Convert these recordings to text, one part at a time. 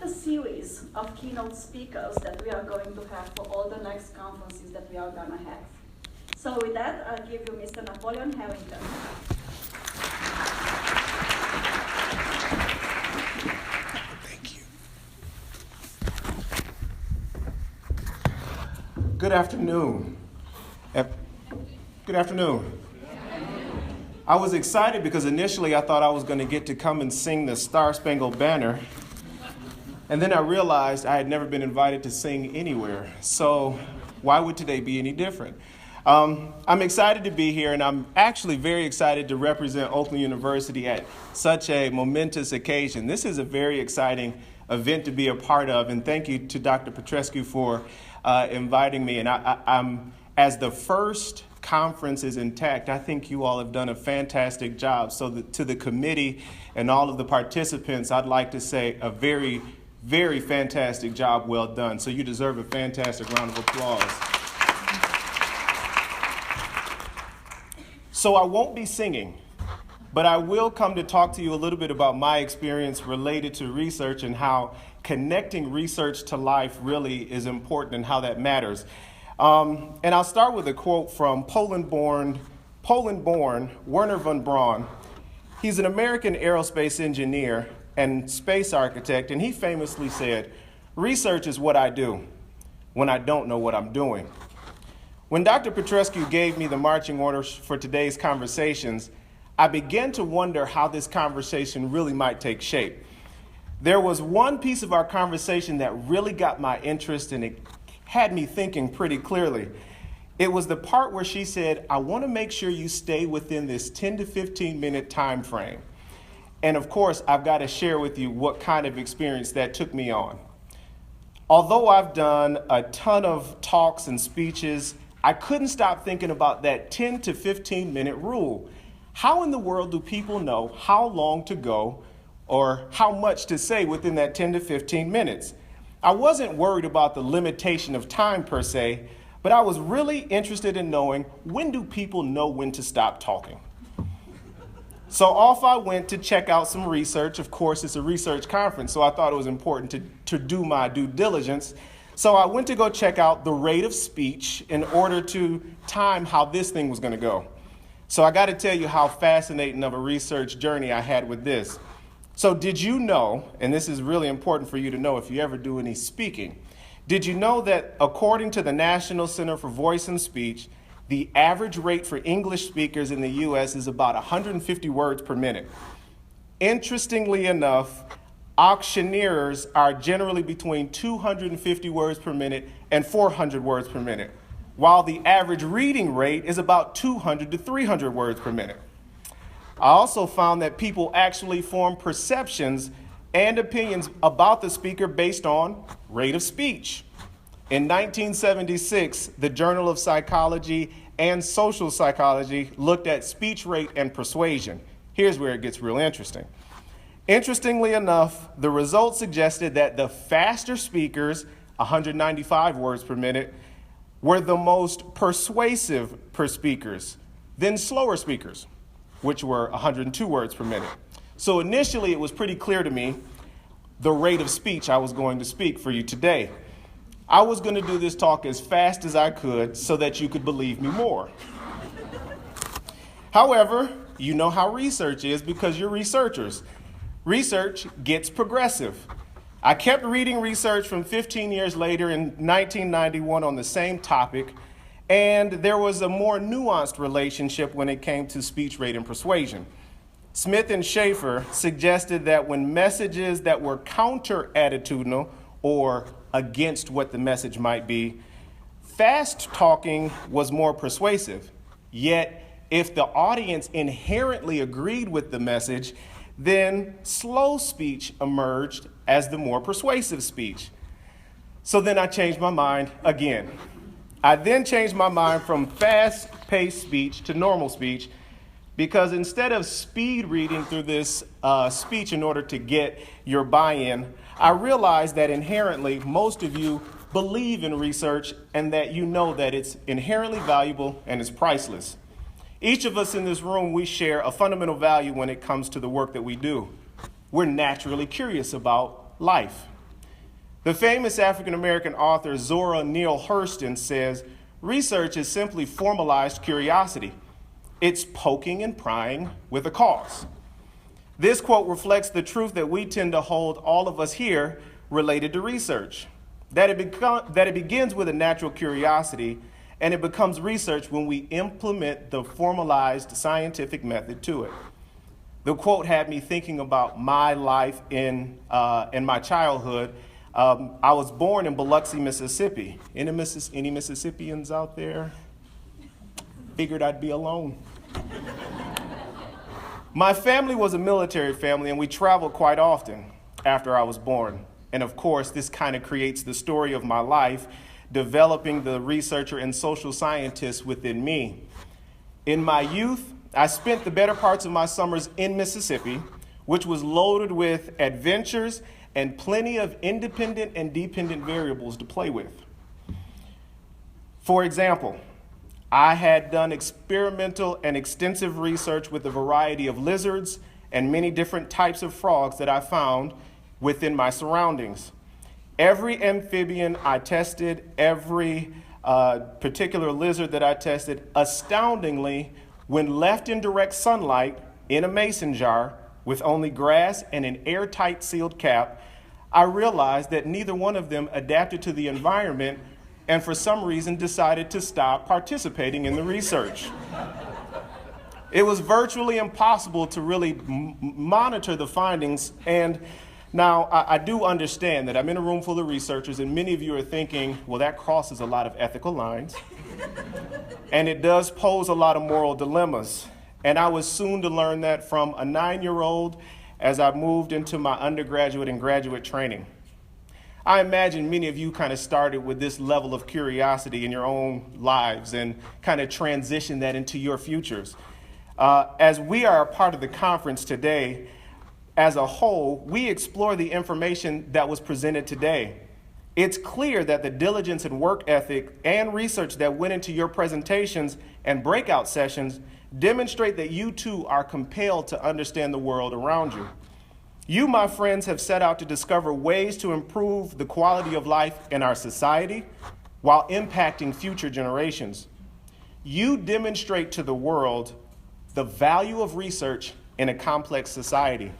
the series of keynote speakers that we are going to have for all the next conferences that we are going to have. So with that, I'll give you Mr. Napoleon Harrington. Thank you. Good afternoon. Good afternoon. I was excited because initially I thought I was going to get to come and sing the Star Spangled Banner. And then I realized I had never been invited to sing anywhere. So why would today be any different? I'm excited to be here, and I'm actually very excited to represent Oakland University at such a momentous occasion. This is a very exciting event to be a part of, and thank you to Dr. Petrescu for inviting me. And I'm as the first conference is intact, I think you all have done a fantastic job. So to the committee and all of the participants, I'd like to say a very, very fantastic job well done. So you deserve a fantastic round of applause. So I won't be singing, but I will come to talk to you a little bit about my experience related to research and how connecting research to life really is important and how that matters. And I'll start with a quote from Poland-born Wernher von Braun. He's an American aerospace engineer and space architect, and he famously said, "Research is what I do when I don't know what I'm doing." When Dr. Petrescu gave me the marching orders for today's conversations, I began to wonder how this conversation really might take shape. There was one piece of our conversation that really got my interest, and it had me thinking pretty clearly. It was the part where she said, "I want to make sure you stay within this 10 to 15 minute time frame." And of course, I've got to share with you what kind of experience that took me on. Although I've done a ton of talks and speeches, I couldn't stop thinking about that 10 to 15 minute rule. How in the world do people know how long to go or how much to say within that 10 to 15 minutes? I wasn't worried about the limitation of time per se, but I was really interested in knowing, when do people know when to stop talking? So off I went to check out some research. Of course, it's a research conference, so I thought it was important to do my due diligence. So I went to go check out the rate of speech in order to time how this thing was going to go. So I got to tell you how fascinating of a research journey I had with this. So did you know, and this is really important for you to know if you ever do any speaking, did you know that according to the National Center for Voice and Speech, the average rate for English speakers in the U.S. is about 150 words per minute? Interestingly enough, auctioneers are generally between 250 words per minute and 400 words per minute, while the average reading rate is about 200 to 300 words per minute. I also found that people actually form perceptions and opinions about the speaker based on rate of speech. In 1976, the Journal of Psychology and Social Psychology looked at speech rate and persuasion. Here's where it gets real interesting. Interestingly enough, the results suggested that the faster speakers, 195 words per minute, were the most persuasive per speakers, then slower speakers, which were 102 words per minute. So initially, it was pretty clear to me the rate of speech I was going to speak for you today. I was going to do this talk as fast as I could so that you could believe me more. However, you know how research is because you're researchers. Research gets progressive. I kept reading research from 15 years later in 1991 on the same topic, and there was a more nuanced relationship when it came to speech rate and persuasion. Smith and Schaefer suggested that when messages that were counter-attitudinal or against what the message might be, fast talking was more persuasive. Yet, if the audience inherently agreed with the message, then slow speech emerged as the more persuasive speech. So then I changed my mind again. I then changed my mind from fast-paced speech to normal speech, because instead of speed reading through this speech in order to get your buy-in, I realized that inherently most of you believe in research and that you know that it's inherently valuable and it's priceless. Each of us in this room, we share a fundamental value when it comes to the work that we do. We're naturally curious about life. The famous African-American author Zora Neale Hurston says, research is simply formalized curiosity. It's poking and prying with a cause. This quote reflects the truth that we tend to hold, all of us here, related to research. That it begins with a natural curiosity, and it becomes research when we implement the formalized scientific method to it. The quote had me thinking about my life in my childhood. I was born in Biloxi, Mississippi. Any Mississippians out there? Figured I'd be alone. My family was a military family, and we traveled quite often after I was born. And of course, this kind of creates the story of my life, developing the researcher and social scientist within me. In my youth, I spent the better parts of my summers in Mississippi, which was loaded with adventures and plenty of independent and dependent variables to play with. For example, I had done experimental and extensive research with a variety of lizards and many different types of frogs that I found within my surroundings. Every amphibian I tested, every particular lizard that I tested, astoundingly, when left in direct sunlight in a mason jar with only grass and an airtight sealed cap, I realized that neither one of them adapted to the environment and for some reason decided to stop participating in the research. It was virtually impossible to really monitor the findings, and now I do understand that I'm in a room full of researchers, and many of you are thinking, well, that crosses a lot of ethical lines, and it does pose a lot of moral dilemmas. And I was soon to learn that from a 9-year-old as I moved into my undergraduate and graduate training. I imagine many of you kind of started with this level of curiosity in your own lives and kind of transitioned that into your futures. As we are a part of the conference today, as a whole, we explore the information that was presented today. It's clear that the diligence and work ethic and research that went into your presentations and breakout sessions demonstrate that you too are compelled to understand the world around you. You, my friends, have set out to discover ways to improve the quality of life in our society while impacting future generations. You demonstrate to the world the value of research in a complex society.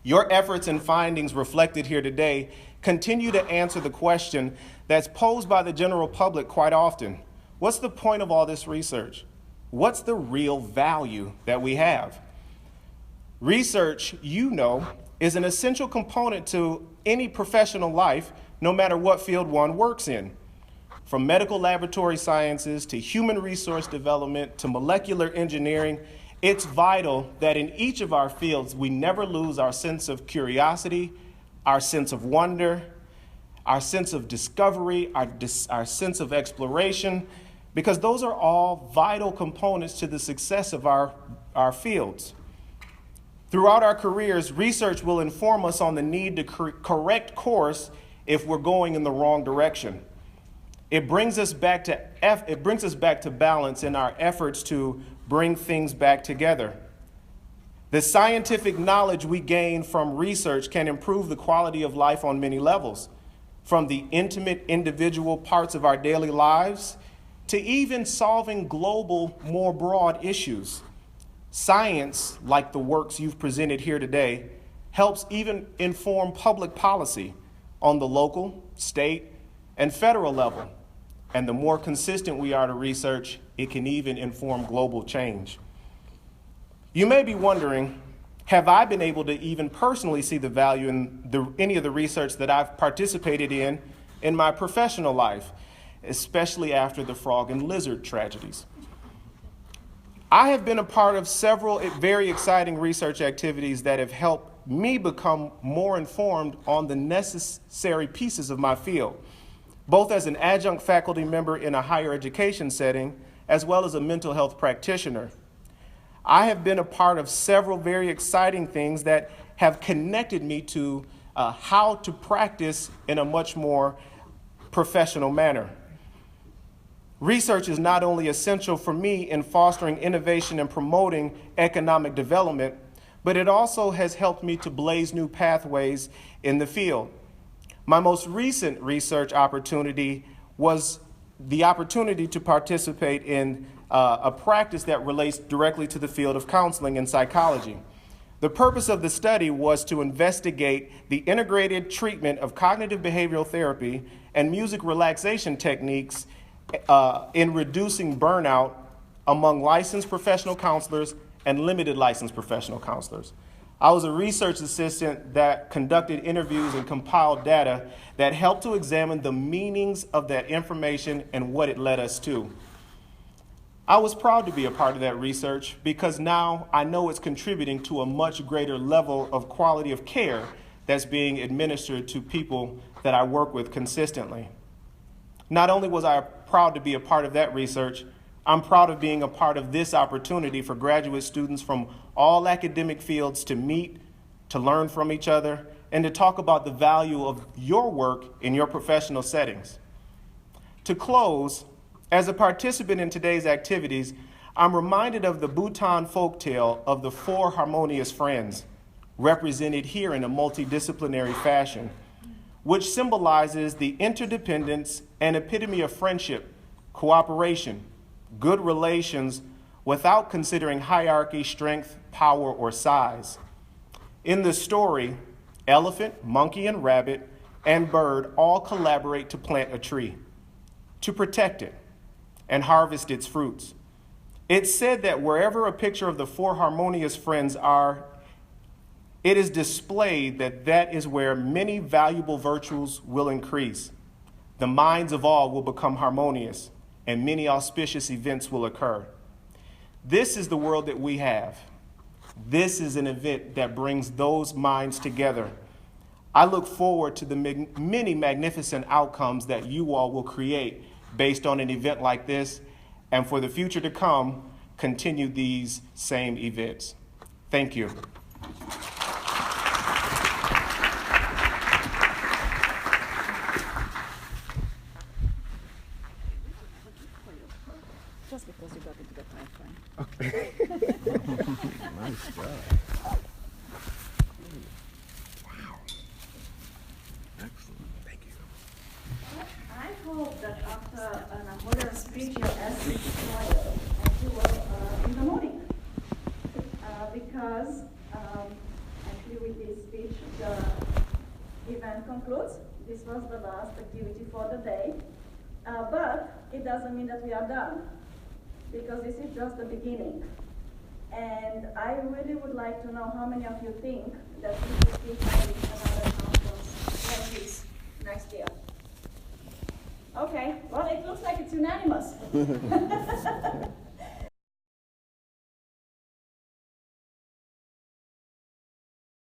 Your efforts and findings reflected here today continue to answer the question that's posed by the general public quite often. What's the point of all this research? What's the real value that we have? Research, you know, is an essential component to any professional life, no matter what field one works in. From medical laboratory sciences to human resource development to molecular engineering, it's vital that in each of our fields we never lose our sense of curiosity, our sense of wonder, our sense of discovery, our sense of exploration, because those are all vital components to the success of our fields. Throughout our careers, research will inform us on the need to correct course if we're going in the wrong direction. It brings us back to balance in our efforts to bring things back together. The scientific knowledge we gain from research can improve the quality of life on many levels, from the intimate individual parts of our daily lives to even solving global, more broad issues. Science, like the works you've presented here today, helps even inform public policy on the local, state, and federal level. And the more consistent we are to research, it can even inform global change. You may be wondering, have I been able to even personally see the value in any of the research that I've participated in my professional life, especially after the frog and lizard tragedies? I have been a part of several very exciting research activities that have helped me become more informed on the necessary pieces of my field, both as an adjunct faculty member in a higher education setting, as well as a mental health practitioner. I have been a part of several very exciting things that have connected me to how to practice in a much more professional manner. Research is not only essential for me in fostering innovation and promoting economic development, but it also has helped me to blaze new pathways in the field. My most recent research opportunity was the opportunity to participate in a practice that relates directly to the field of counseling and psychology. The purpose of the study was to investigate the integrated treatment of cognitive behavioral therapy and music relaxation techniques in reducing burnout among licensed professional counselors and limited licensed professional counselors. I was a research assistant that conducted interviews and compiled data that helped to examine the meanings of that information and what it led us to. I was proud to be a part of that research because now I know it's contributing to a much greater level of quality of care that's being administered to people that I work with consistently. Not only was I proud to be a part of that research, I'm proud of being a part of this opportunity for graduate students from all academic fields to meet, to learn from each other, and to talk about the value of your work in your professional settings. To close, as a participant in today's activities, I'm reminded of the Bhutan folktale of the four harmonious friends, represented here in a multidisciplinary fashion, which symbolizes the interdependence and epitome of friendship, cooperation, good relations without considering hierarchy, strength, power, or size. In the story, elephant, monkey, and rabbit and bird all collaborate to plant a tree, to protect it, and harvest its fruits. It's said that wherever a picture of the four harmonious friends are, it is displayed that is where many valuable virtues will increase. The minds of all will become harmonious, and many auspicious events will occur. This is the world that we have. This is an event that brings those minds together. I look forward to the many magnificent outcomes that you all will create based on an event like this, and for the future to come, continue these same events. Thank you. Just because you got into the time frame. Okay. Nice job. Wow. Excellent. Thank you. I hope that after an important speech, your essay is quiet and you will in the morning. Because actually with this speech, the event concludes. This was the last activity for the day. But it doesn't mean that we are done, because this is just the beginning. And I really would like to know how many of you think that we will be having another conference like this next year. Okay, well, it looks like it's unanimous.